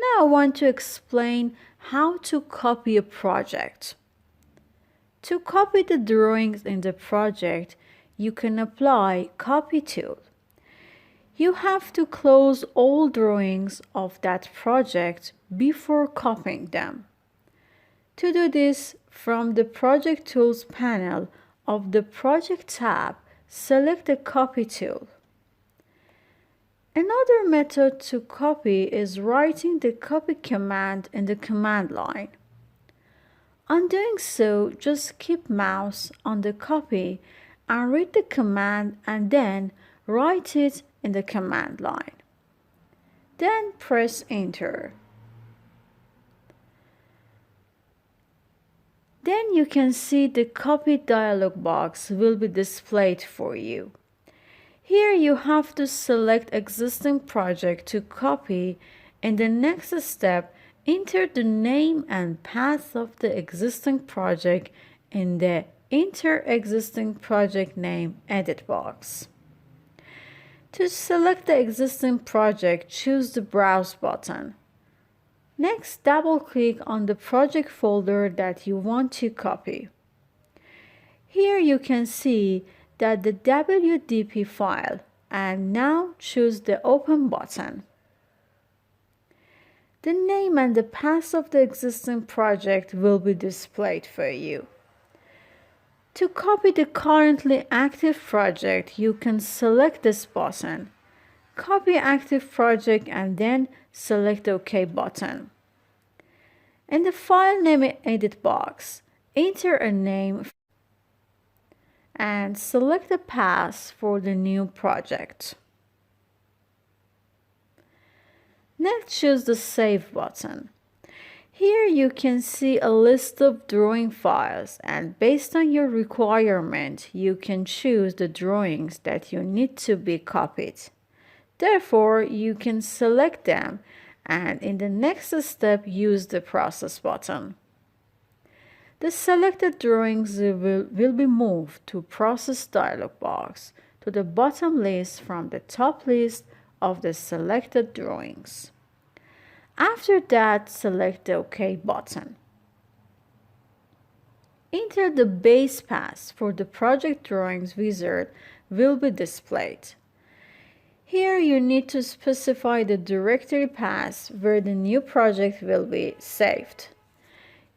Now I want to explain how to copy a project. To copy the drawings in the project, you can apply Copy tool. You have to close all drawings of that project before copying them. To do this, from the Project Tools panel of the Project tab, select the Copy tool. Another method to copy is writing the copy command in the command line. On doing so, just keep mouse on the copy and read the command and then write it in the command line. Then press enter. Then you can see the copy dialog box will be displayed for you. Here you have to select existing project to copy. In the next step, enter the name and path of the existing project in the Enter Existing Project Name edit box. To select the existing project, choose the Browse button. Next, double-click on the project folder that you want to copy. Here you can see that the WDP file, and now choose the Open button. The name and the path of the existing project will be displayed for you. To copy the currently active project, you can select this button, Copy Active Project, and then select the OK button. In the File Name edit box, enter a name and select the path for the new project. Next, choose the Save button. Here you can see a list of drawing files, and based on your requirement, you can choose the drawings that you need to be copied. Therefore, you can select them and in the next step use the Process button. The selected drawings will be moved to Process dialog box to the bottom list from the top list of the selected drawings. After that, select the OK button. Enter the base path for the project drawings wizard will be displayed. Here you need to specify the directory path where the new project will be saved.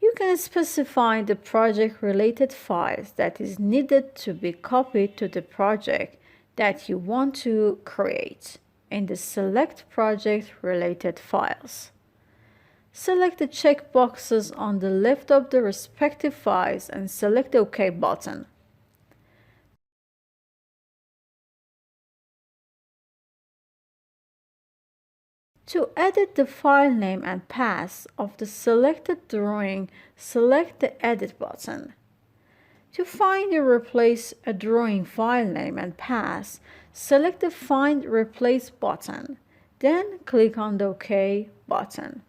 You can specify the project-related files that is needed to be copied to the project that you want to create in the Select Project-related files. Select the checkboxes on the left of the respective files and select the OK button. To edit the file name and path of the selected drawing, select the Edit button. To find or replace a drawing file name and path, select the Find Replace button, then click on the OK button.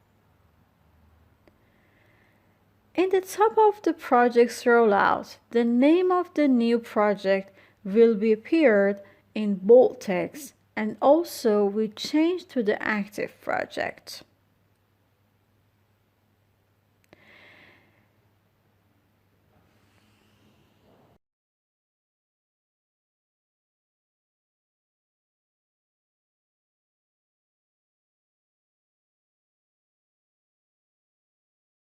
In the top of the project's rollout, the name of the new project will be appeared in bold text, and also we change to the active project.